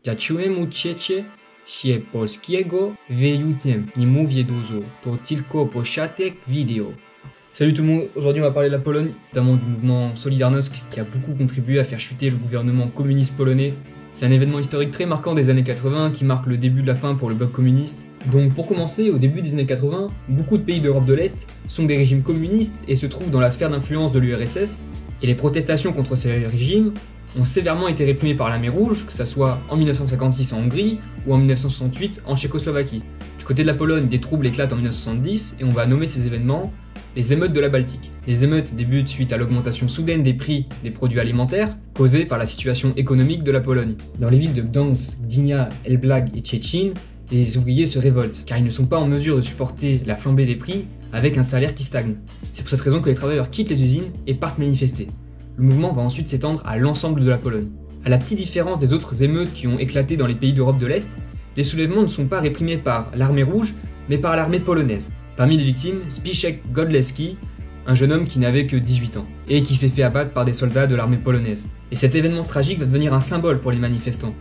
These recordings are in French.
Zacząłem ucieczkę się polskiego, wyjutem nie mówię dużo, to tylko początek vidéo. Salut tout le monde, aujourd'hui on va parler de la Pologne, notamment du mouvement Solidarność qui a beaucoup contribué à faire chuter le gouvernement communiste polonais. C'est un événement historique très marquant des années 80 qui marque le début de la fin pour le bloc communiste. Donc pour commencer, au début des années 80, beaucoup de pays d'Europe de l'Est sont des régimes communistes et se trouvent dans la sphère d'influence de l'URSS, et les protestations contre ces régimes ont sévèrement été réprimées par l'armée rouge, que ce soit en 1956 en Hongrie ou en 1968 en Tchécoslovaquie. Du côté de la Pologne, des troubles éclatent en 1970 et on va nommer ces événements les émeutes de la Baltique. Les émeutes débutent suite à l'augmentation soudaine des prix des produits alimentaires causée par la situation économique de la Pologne. Dans les villes de Gdansk, Gdynia, Elblag et Szczecin, les ouvriers se révoltent car ils ne sont pas en mesure de supporter la flambée des prix avec un salaire qui stagne. C'est pour cette raison que les travailleurs quittent les usines et partent manifester. Le mouvement va ensuite s'étendre à l'ensemble de la Pologne. À la petite différence des autres émeutes qui ont éclaté dans les pays d'Europe de l'Est, les soulèvements ne sont pas réprimés par l'armée rouge, mais par l'armée polonaise. Parmi les victimes, Zbigniew Godlewski, un jeune homme qui n'avait que 18 ans, et qui s'est fait abattre par des soldats de l'armée polonaise. Et cet événement tragique va devenir un symbole pour les manifestants.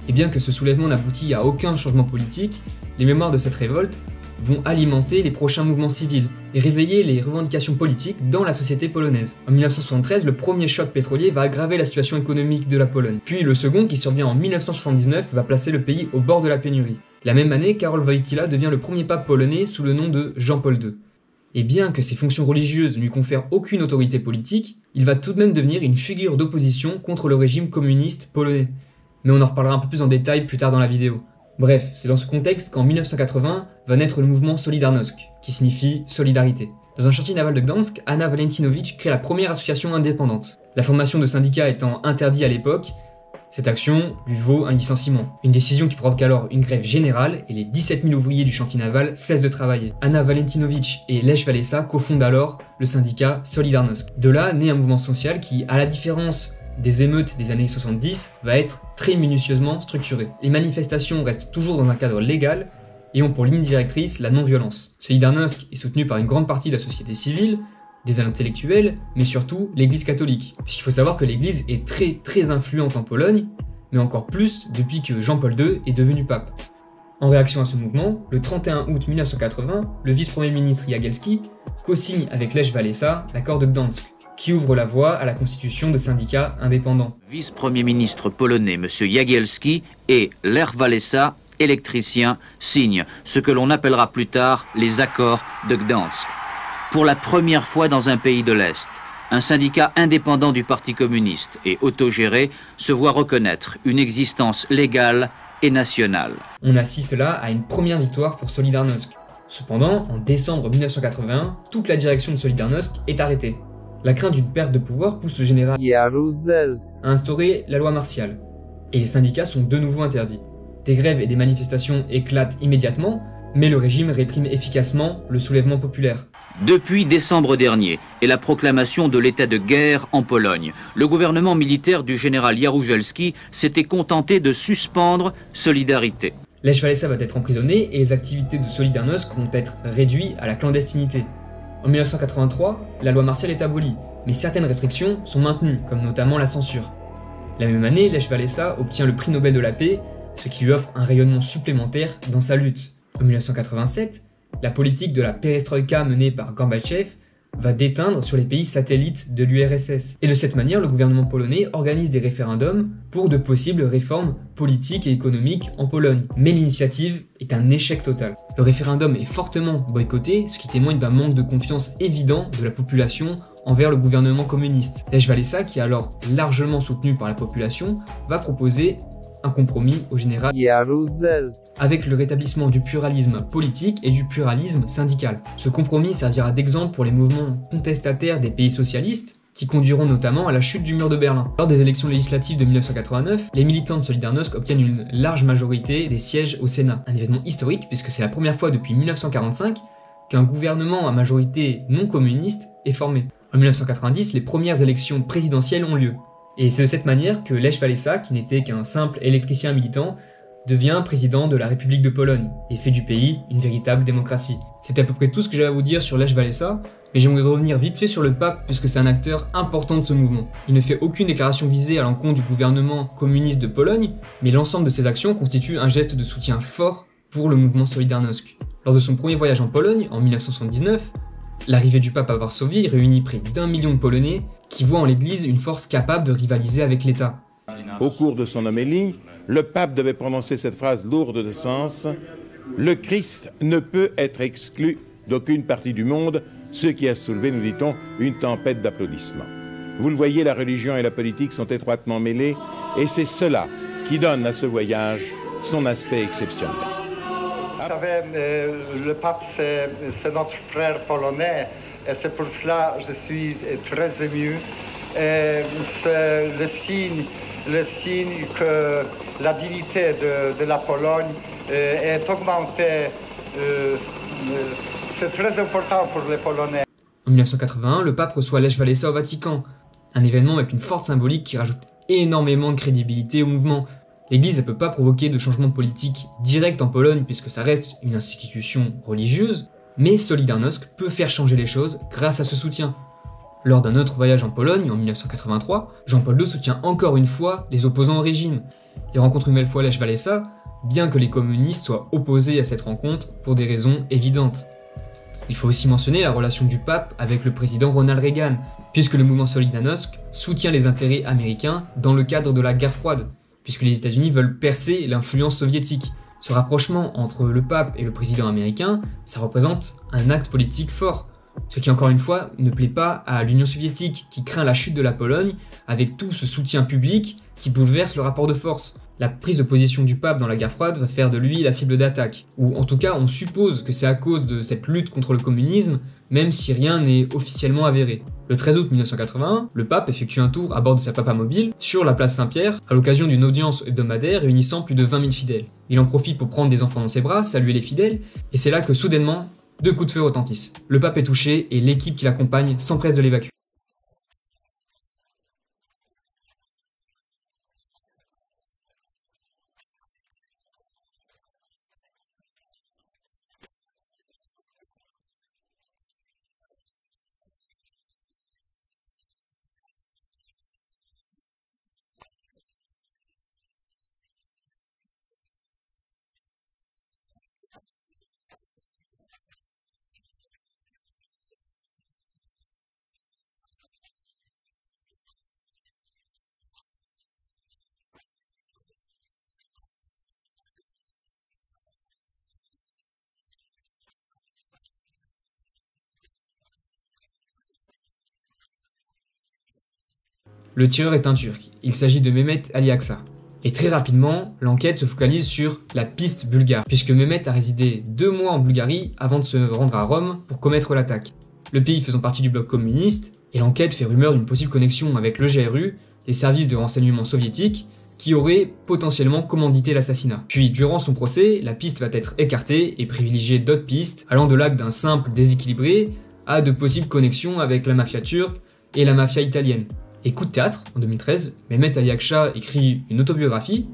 Et bien que ce soulèvement n'aboutit à aucun changement politique, les mémoires de cette révolte vont alimenter les prochains mouvements civils et réveiller les revendications politiques dans la société polonaise. En 1973, le premier choc pétrolier va aggraver la situation économique de la Pologne. Puis le second, qui survient en 1979, va placer le pays au bord de la pénurie. La même année, Karol Wojtyła devient le premier pape polonais sous le nom de Jean-Paul II. Et bien que ses fonctions religieuses ne lui confèrent aucune autorité politique, il va tout de même devenir une figure d'opposition contre le régime communiste polonais. Mais on en reparlera un peu plus en détail plus tard dans la vidéo. Bref, c'est dans ce contexte qu'en 1980 va naître le mouvement Solidarność, qui signifie solidarité. Dans un chantier naval de Gdansk, Anna Walentinowicz crée la première association indépendante. La formation de syndicats étant interdite à l'époque, cette action lui vaut un licenciement. Une décision qui provoque alors une grève générale et les 17 000 ouvriers du chantier naval cessent de travailler. Anna Walentinowicz et Lech Walesa cofondent alors le syndicat Solidarność. De là naît un mouvement social qui, à la différence des émeutes des années 70, va être très minutieusement structuré. Les manifestations restent toujours dans un cadre légal et ont pour ligne directrice la non-violence. Solidarność est soutenu par une grande partie de la société civile, des intellectuels, mais surtout l'Église catholique. Puisqu'il faut savoir que l'Église est très influente en Pologne, mais encore plus depuis que Jean-Paul II est devenu pape. En réaction à ce mouvement, le 31 août 1980, le vice-premier ministre Jagielski co-signe avec Lech Walesa l'accord de Gdansk, qui ouvre la voie à la constitution de syndicats indépendants. Vice-premier ministre polonais M. Jagielski et Lech Walesa, électricien, signent ce que l'on appellera plus tard les accords de Gdansk. Pour la première fois dans un pays de l'Est, un syndicat indépendant du Parti communiste et autogéré se voit reconnaître une existence légale et nationale. On assiste là à une première victoire pour Solidarność. Cependant, en décembre 1981, toute la direction de Solidarność est arrêtée. La crainte d'une perte de pouvoir pousse le général à instaurer la loi martiale. Et les syndicats sont de nouveau interdits. Des grèves et des manifestations éclatent immédiatement, mais le régime réprime efficacement le soulèvement populaire. Depuis décembre dernier et la proclamation de l'état de guerre en Pologne, le gouvernement militaire du général Jaruzelski s'était contenté de suspendre Solidarité. Lech Walesa va être emprisonné et les activités de Solidarność vont être réduites à la clandestinité. En 1983, la loi martiale est abolie, mais certaines restrictions sont maintenues, comme notamment la censure. La même année, Lech Walesa obtient le prix Nobel de la paix, ce qui lui offre un rayonnement supplémentaire dans sa lutte. En 1987, la politique de la perestroïka menée par Gorbatchev va déteindre sur les pays satellites de l'URSS. Et de cette manière, le gouvernement polonais organise des référendums pour de possibles réformes politiques et économiques en Pologne. Mais l'initiative est un échec total. Le référendum est fortement boycotté, ce qui témoigne d'un manque de confiance évident de la population envers le gouvernement communiste. Lech Walesa, qui est alors largement soutenu par la population, va proposer un compromis au général avec le rétablissement du pluralisme politique et du pluralisme syndical. Ce compromis servira d'exemple pour les mouvements contestataires des pays socialistes qui conduiront notamment à la chute du mur de Berlin. Lors des élections législatives de 1989, les militants de Solidarność obtiennent une large majorité des sièges au Sénat. Un événement historique puisque c'est la première fois depuis 1945 qu'un gouvernement à majorité non communiste est formé. En 1990, les premières élections présidentielles ont lieu. Et c'est de cette manière que Lech Walesa, qui n'était qu'un simple électricien militant, devient président de la République de Pologne et fait du pays une véritable démocratie. C'est à peu près tout ce que j'avais à vous dire sur Lech Walesa. Mais j'aimerais revenir vite fait sur le pape puisque c'est un acteur important de ce mouvement. Il ne fait aucune déclaration visée à l'encontre du gouvernement communiste de Pologne, mais l'ensemble de ses actions constitue un geste de soutien fort pour le mouvement Solidarność. Lors de son premier voyage en Pologne, en 1979, l'arrivée du pape à Varsovie réunit près d'1 million de Polonais qui voient en l'Église une force capable de rivaliser avec l'État. Au cours de son homélie, le pape devait prononcer cette phrase lourde de sens « Le Christ ne peut être exclu d'aucune partie du monde », ce qui a soulevé, nous dit-on, une tempête d'applaudissements. Vous le voyez, la religion et la politique sont étroitement mêlées, et c'est cela qui donne à ce voyage son aspect exceptionnel. Vous savez, le pape, c'est notre frère polonais, et c'est pour cela que je suis très ému. C'est le signe que la dignité de la Pologne est augmentée. C'est très important pour les Polonais. En 1981, le pape reçoit Lech Walesa au Vatican, un événement avec une forte symbolique qui rajoute énormément de crédibilité au mouvement. L'Église ne peut pas provoquer de changement politique direct en Pologne puisque ça reste une institution religieuse, mais Solidarność peut faire changer les choses grâce à ce soutien. Lors d'un autre voyage en Pologne, en 1983, Jean-Paul II soutient encore une fois les opposants au régime. Il rencontre une nouvelle fois Lech Walesa, bien que les communistes soient opposés à cette rencontre pour des raisons évidentes. Il faut aussi mentionner la relation du pape avec le président Ronald Reagan, puisque le mouvement Solidarność soutient les intérêts américains dans le cadre de la guerre froide, puisque les États-Unis veulent percer l'influence soviétique. Ce rapprochement entre le pape et le président américain, ça représente un acte politique fort, ce qui encore une fois ne plaît pas à l'Union soviétique qui craint la chute de la Pologne avec tout ce soutien public qui bouleverse le rapport de force. La prise de position du pape dans la guerre froide va faire de lui la cible d'attaque, ou en tout cas on suppose que c'est à cause de cette lutte contre le communisme, même si rien n'est officiellement avéré. Le 13 août 1981, le pape effectue un tour à bord de sa papamobile sur la place Saint-Pierre à l'occasion d'une audience hebdomadaire réunissant plus de 20 000 fidèles. Il en profite pour prendre des enfants dans ses bras, saluer les fidèles, et c'est là que soudainement, 2 coups de feu retentissent. Le pape est touché et l'équipe qui l'accompagne s'empresse de l'évacuer. Le tireur est un Turc, il s'agit de Mehmet Ali Akça. Et très rapidement, l'enquête se focalise sur la piste bulgare, puisque Mehmet a résidé 2 mois en Bulgarie avant de se rendre à Rome pour commettre l'attaque. Le pays faisant partie du bloc communiste, et l'enquête fait rumeur d'une possible connexion avec le GRU, les services de renseignement soviétiques, qui auraient potentiellement commandité l'assassinat. Puis, durant son procès, la piste va être écartée et privilégier d'autres pistes, allant de l'acte d'un simple déséquilibré à de possibles connexions avec la mafia turque et la mafia italienne. Et coup de théâtre, en 2013, Mehmet Ali Akça écrit une autobiographie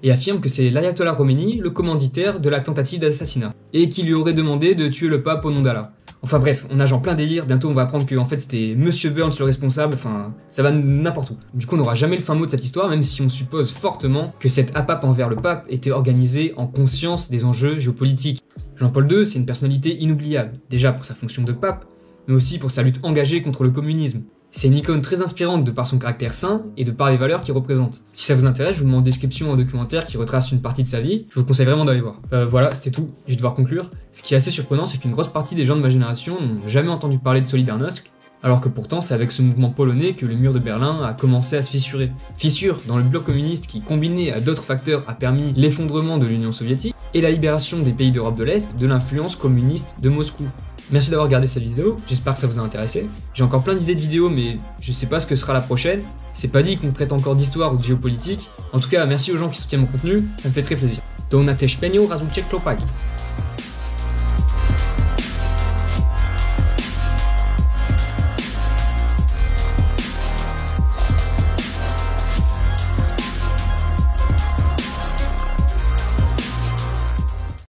et affirme que c'est l'ayatollah Khomeini le commanditaire de la tentative d'assassinat, et qu'il lui aurait demandé de tuer le pape au nom d'Allah. Enfin bref, on nage en plein délire, bientôt on va apprendre que en fait c'était Monsieur Burns le responsable, enfin ça va n'importe où. Du coup on n'aura jamais le fin mot de cette histoire, même si on suppose fortement que cette APAP envers le pape était organisée en conscience des enjeux géopolitiques. Jean-Paul II, c'est une personnalité inoubliable, déjà pour sa fonction de pape, mais aussi pour sa lutte engagée contre le communisme. C'est une icône très inspirante de par son caractère sain et de par les valeurs qu'il représente. Si ça vous intéresse, je vous mets en description un documentaire qui retrace une partie de sa vie, je vous conseille vraiment d'aller voir. Voilà, c'était tout, je vais devoir conclure. Ce qui est assez surprenant, c'est qu'une grosse partie des gens de ma génération n'ont jamais entendu parler de Solidarność, alors que pourtant c'est avec ce mouvement polonais que le mur de Berlin a commencé à se fissurer. Fissure dans le bloc communiste qui, combiné à d'autres facteurs, a permis l'effondrement de l'Union soviétique et la libération des pays d'Europe de l'Est de l'influence communiste de Moscou. Merci d'avoir regardé cette vidéo, j'espère que ça vous a intéressé. J'ai encore plein d'idées de vidéos mais je sais pas ce que sera la prochaine. C'est pas dit qu'on traite encore d'histoire ou de géopolitique. En tout cas, merci aux gens qui soutiennent mon contenu, ça me fait très plaisir. To na też peniu razu cię klopaki.